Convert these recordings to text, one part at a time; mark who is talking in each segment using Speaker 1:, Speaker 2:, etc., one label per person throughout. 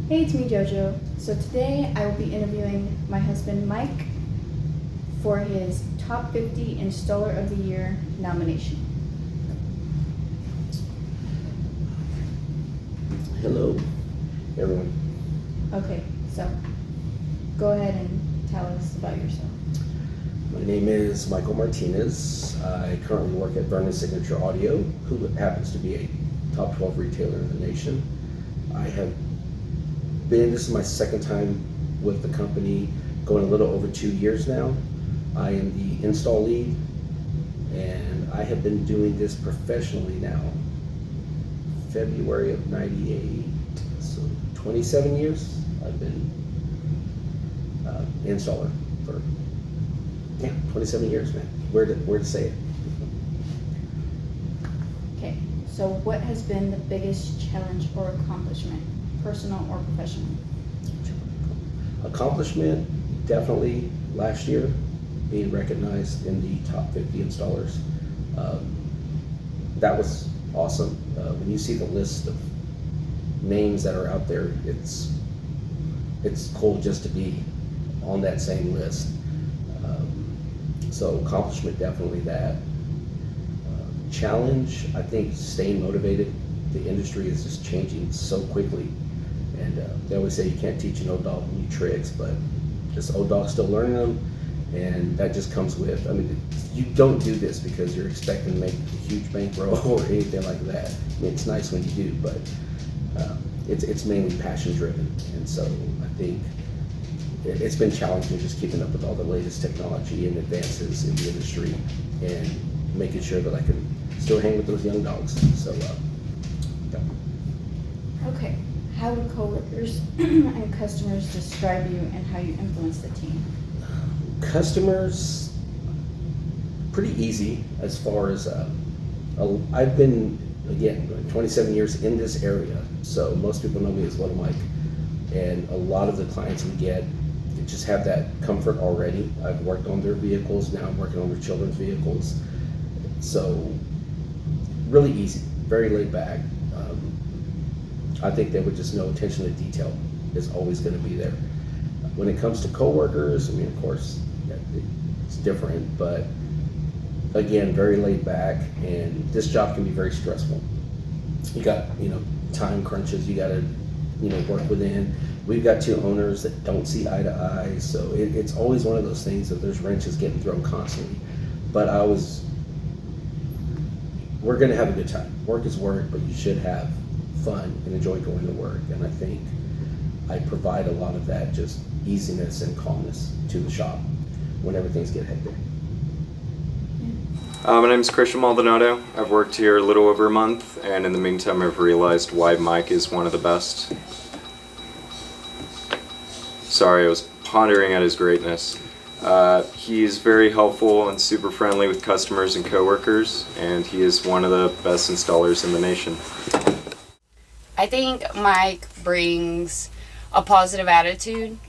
Speaker 1: Hey, it's me, Jojo. So today I will be interviewing my husband, Mike, for his Top 50 Installer of the Year nomination.
Speaker 2: Hello, everyone.
Speaker 1: Okay, so go ahead and tell us about yourself.
Speaker 2: My name is Michael Martinez. I currently work at Vernon Signature Audio, who happens to be a top 12 retailer in the nation. This is my second time with the company, going a little over 2 years now. I am the install lead, and I have been doing this professionally now, February of '98, so 27 years I've been installer for 27 years, man. Where to say it?
Speaker 1: Okay, so what has been the biggest challenge or accomplishment, personal or professional?
Speaker 2: Accomplishment, definitely last year, being recognized in the top 50 installers. That was awesome. When you see the list of names that are out there, it's cool just to be on that same list. So accomplishment, definitely that. Challenge, I think staying motivated. The industry is just changing so quickly, and they always say you can't teach an old dog new tricks, but this old dog's still learning them, and that just comes with, I mean, you don't do this because you're expecting to make a huge bankroll or anything like that. I mean, it's nice when you do, but it's mainly passion driven, and so I think it's been challenging just keeping up with all the latest technology and advances in the industry and making sure that I can still hang with those young dogs. So, yeah.
Speaker 1: Okay, how would coworkers and customers describe you and how you influence the team?
Speaker 2: Customers, pretty easy as far as I've been, again, 27 years in this area, so most people know me as Little Mike, and a lot of the clients we get just have that comfort already. I've worked on their vehicles, now I'm working on their children's vehicles, so really easy, very laid back. I think they would just know attention to detail is always going to be there. When it comes to coworkers, I mean, of course, it's different, but again, very laid back, and this job can be very stressful. You got, time crunches, you got to, work within. We've got two owners that don't see eye to eye, so it's always one of those things that there's wrenches getting thrown constantly. But we're going to have a good time. Work is work, but you should have fun and enjoy going to work, and I think I provide a lot of that, just easiness and calmness to the shop whenever things get hectic.
Speaker 3: My name is Christian Maldonado. I've worked here a little over a month, and in the meantime I've realized why Mike is one of the best. Sorry, I was pondering at his greatness. He's very helpful and super friendly with customers and coworkers, and he is one of the best installers in the nation.
Speaker 4: I think Mike brings a positive attitude,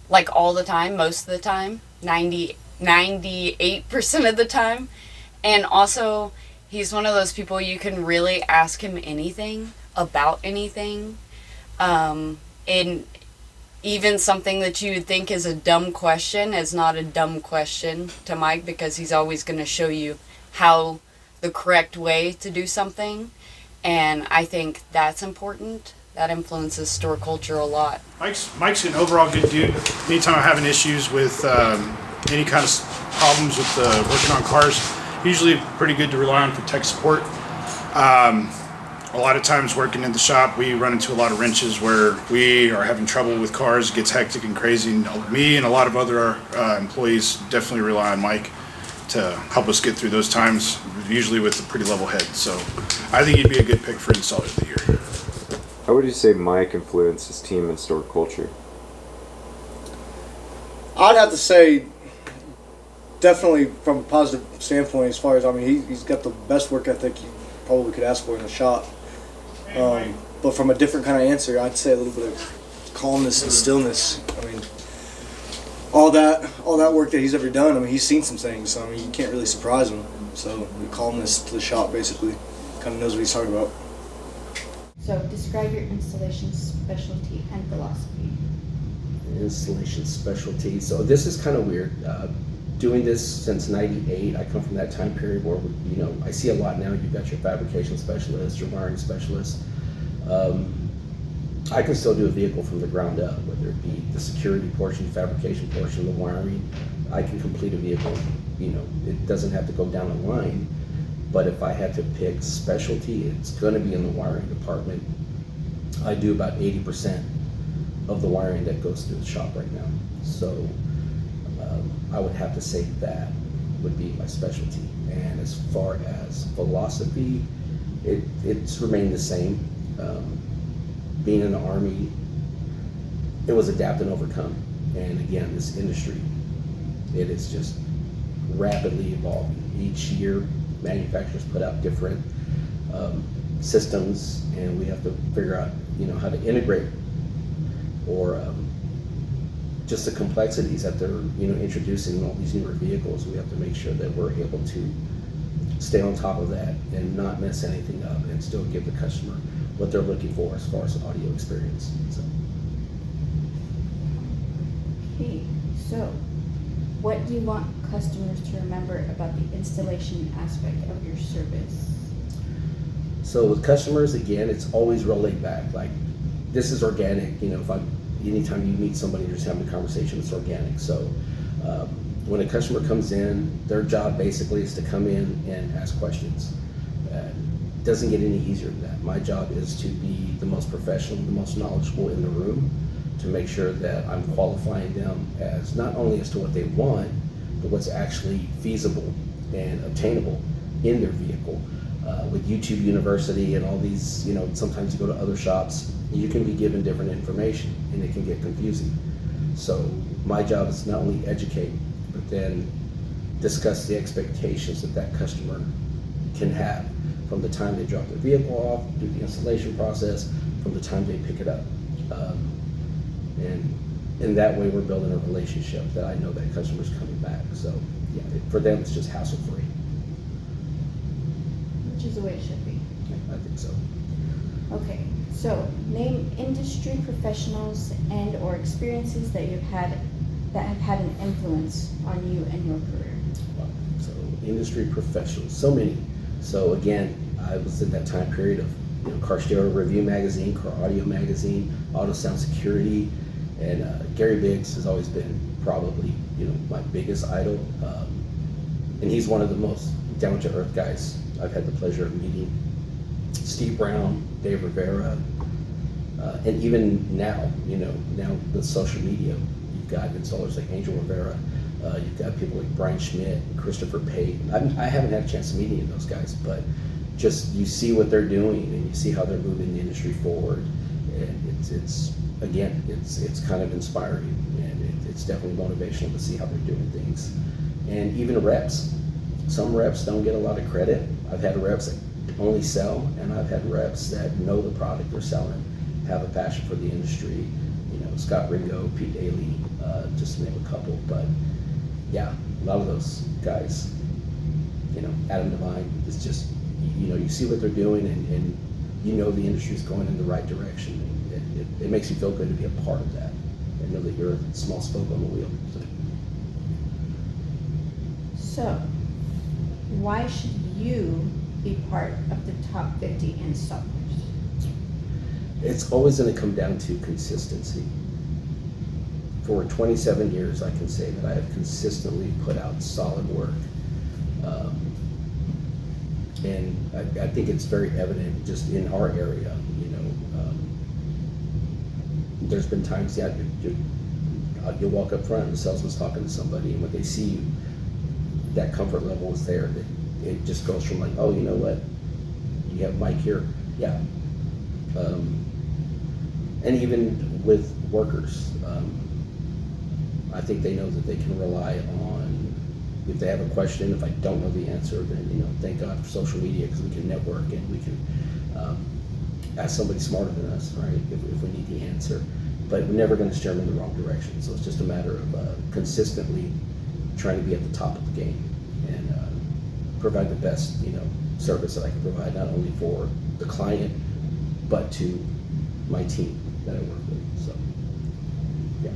Speaker 4: like all the time, most of the time, 98% of the time. And also, he's one of those people you can really ask him anything about anything. And even something that you would think is a dumb question is not a dumb question to Mike, because he's always going to show you how the correct way to do something. And I think that's important. That influences store culture a lot.
Speaker 5: Mike's an overall good dude. Anytime I'm having issues with any kind of problems with working on cars, usually pretty good to rely on for tech support. A lot of times working in the shop, we run into a lot of wrenches where we are having trouble with cars. It gets hectic and crazy. And me and a lot of other employees definitely rely on Mike to help us get through those times, usually with a pretty level head. So I think he'd be a good pick for Installer of the Year.
Speaker 3: How would you say Mike influences team and store culture?
Speaker 6: I'd have to say definitely from a positive standpoint, as far as, he's got the best work ethic you probably could ask for in the shop. But from a different kind of answer, I'd say a little bit of calmness and stillness. All that work that he's ever done, he's seen some things, so you can't really surprise him. So the calmness to the shop, basically, kind of knows what he's talking about.
Speaker 1: So describe your installation specialty and philosophy.
Speaker 2: Installation specialty. So this is kind of weird. Doing this since '98, I come from that time period where, I see a lot now. You've got your fabrication specialist, your wiring specialist. I can still do a vehicle from the ground up, whether it be the security portion, fabrication portion, the wiring. I can complete a vehicle. It doesn't have to go down a line. But if I had to pick specialty, it's going to be in the wiring department. I do about 80% of the wiring that goes through the shop right now. So I would have to say that would be my specialty. And as far as philosophy, it's remained the same. Being in the Army, it was adapt and overcome. And again, this industry, it is just rapidly evolving. Each year, manufacturers put out different systems, and we have to figure out, how to integrate, or just the complexities that they're, introducing in all these newer vehicles. We have to make sure that we're able to stay on top of that and not mess anything up, and still give the customer what they're looking for as far as audio experience. So.
Speaker 1: Okay, so what do you want customers to remember about the installation aspect of your service?
Speaker 2: So with customers, again, it's always real laid back. Like, this is organic. Anytime you meet somebody, you're just having a conversation, it's organic. So when a customer comes in, their job basically is to come in and ask questions. It doesn't get any easier than that. My job is to be the most professional, the most knowledgeable in the room, to make sure that I'm qualifying them as not only as to what they want, but what's actually feasible and obtainable in their vehicle. With YouTube University and all these, sometimes you go to other shops, you can be given different information and it can get confusing. So my job is not only educate, but then discuss the expectations that customer can have from the time they drop their vehicle off, do the installation process, from the time they pick it up. And in that way, we're building a relationship that I know that customer's coming back. So yeah, for them, it's just hassle-free.
Speaker 1: Which is the way it should be.
Speaker 2: I think so.
Speaker 1: Okay, so name industry professionals and or experiences that have had an influence on you and your career.
Speaker 2: So industry professionals, so many. So again, I was in that time period of Car Stereo Review Magazine, Car Audio Magazine, Auto Sound Security, and Gary Biggs has always been probably my biggest idol, and he's one of the most down-to-earth guys I've had the pleasure of meeting. Steve Brown, Dave Rivera, and even now, now with social media, you've got installers like Angel Rivera, you've got people like Brian Schmidt, and Christopher Payton. I haven't had a chance to meet any of those guys, but just you see what they're doing and you see how they're moving the industry forward, and it's kind of inspiring, and it's definitely motivational to see how they're doing things. And even reps, some reps don't get a lot of credit. I've had reps that only sell, and I've had reps that know the product they're selling, have a passion for the industry. Scott Ringo, Pete Daly, just to name a couple. But yeah, a lot of those guys, Adam Devine, is just, you see what they're doing, and the industry's going in the right direction. It makes you feel good to be a part of that and know that you're a small spoke on the wheel.
Speaker 1: So, why should you be part of the top 50 installers?
Speaker 2: It's always going to come down to consistency. For 27 years, I can say that I have consistently put out solid work. And I think it's very evident just in our area, there's been times, you'll walk up front and the salesman's talking to somebody, and when they see you, that comfort level is there. That it just goes from like, oh, you know what, you have Mike here, yeah. And even with workers, I think they know that they can rely on, if they have a question, if I don't know the answer, then thank God for social media, because we can network and we can ask somebody smarter than us, right, if we need the answer. But we're never going to steer them in the wrong direction. So it's just a matter of consistently trying to be at the top of the game and provide the best service that I can provide, not only for the client, but to my team that I work with. So, yeah.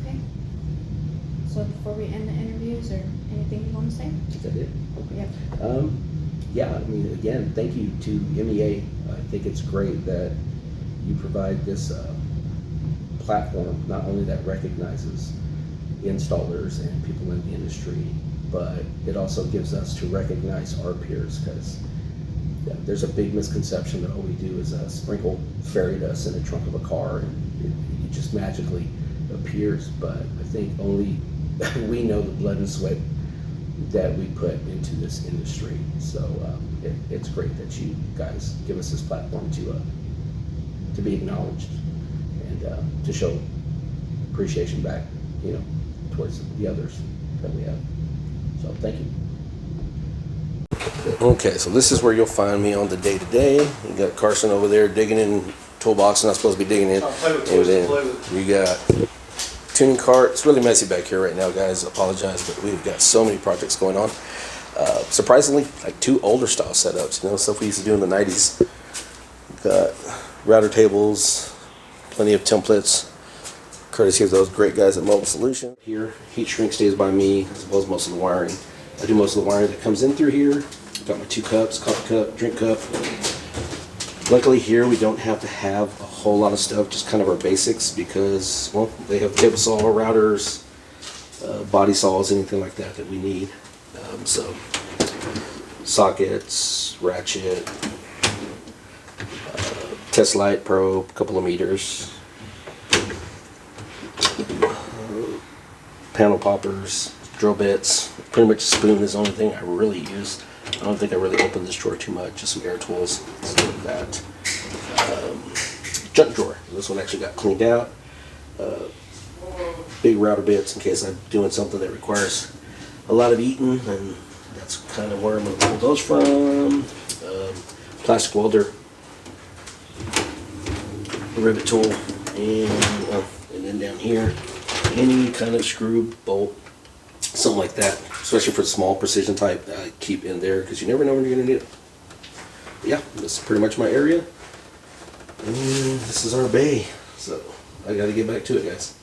Speaker 1: Okay. So before we end the interview, is there anything you want to say?
Speaker 2: Is that it? Okay.
Speaker 1: Yep.
Speaker 2: Yeah, I mean, again, thank you to MEA. I think it's great that you provide this platform, not only that recognizes installers and people in the industry, but it also gives us to recognize our peers, because there's a big misconception that all we do is sprinkle fairy dust in the trunk of a car and it just magically appears. But I think only we know the blood and sweat that we put into this industry. So it's great that you guys give us this platform to be acknowledged and to show appreciation back, towards the others that we have. So thank you.
Speaker 7: Okay, so this is where you'll find me on the day-to-day. You got Carson over there digging in toolbox, not supposed to be digging in. And then you got tuning cart. It's really messy back here right now, guys. I apologize, but we've got so many projects going on. Surprisingly, like 2 older style setups, stuff we used to do in the 90s. We've got router tables, plenty of templates, courtesy of those great guys at Mobile Solution. Here, heat shrink stays by me, as well as most of the wiring. I do most of the wiring that comes in through here. Got my 2 cups, coffee cup, drink cup. Luckily here we don't have to have a whole lot of stuff, just kind of our basics, because, well, they have table saw, routers, body saws, anything like that we need. So, sockets, ratchet, test light, probe, a couple of meters, panel poppers, drill bits. Pretty much a spoon is the only thing I really use. I don't think I really open this drawer too much, just some air tools, stuff like that. Junk drawer. This one actually got cleaned out. Big router bits in case I'm doing something that requires a lot of eating, and that's kind of where I'm going to pull those from. Plastic welder, rivet tool, and then down here, any kind of screw, bolt, something like that, especially for the small precision type, keep in there because you never know when you're going to need it. But yeah, this is pretty much my area, and this is our bay, so I got to get back to it, guys.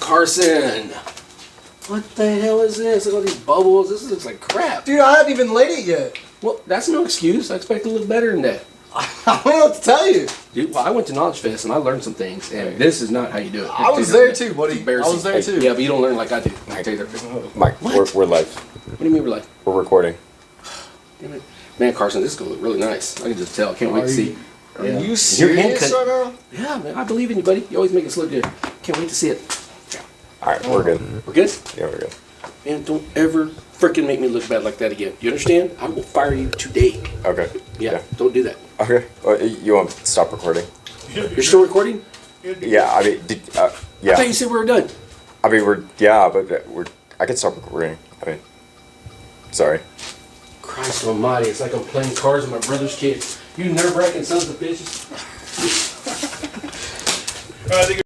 Speaker 7: Carson, what the hell is this? Look at all these bubbles. This looks like crap.
Speaker 6: Dude, I haven't even laid it yet.
Speaker 2: Well, that's no excuse. I expect a little better than that.
Speaker 6: I don't know what to tell you.
Speaker 2: Dude, well, I went to Knowledge Fest and I learned some things, and this is not how you do it.
Speaker 6: I was there too, buddy. I was there too.
Speaker 2: Yeah, but you don't learn like I do. I tell you that.
Speaker 3: Mike, we're live.
Speaker 2: What do you mean we're like?
Speaker 3: We're recording.
Speaker 2: Damn it. Man, Carson, this is going to look really nice. I can just tell. I can't wait to see.
Speaker 6: Are you serious right now?
Speaker 2: Yeah, man, I believe in you, buddy. You always make us look good. Can't wait to see it.
Speaker 3: All right, we're good.
Speaker 2: We're good?
Speaker 3: Yeah, we're good.
Speaker 7: Man, don't ever freaking make me look bad like that again. You understand? I will fire you today.
Speaker 3: Okay.
Speaker 7: Yeah, don't do that.
Speaker 3: Okay. Well, you want to stop recording?
Speaker 7: You're still recording?
Speaker 3: Yeah. I mean,
Speaker 7: I
Speaker 3: yeah.
Speaker 7: thought you said we were done.
Speaker 3: I mean, I can stop recording. I mean, sorry.
Speaker 7: Christ almighty, it's like I'm playing cards with my brother's kids. You nerve-wracking sons of bitches.
Speaker 5: I think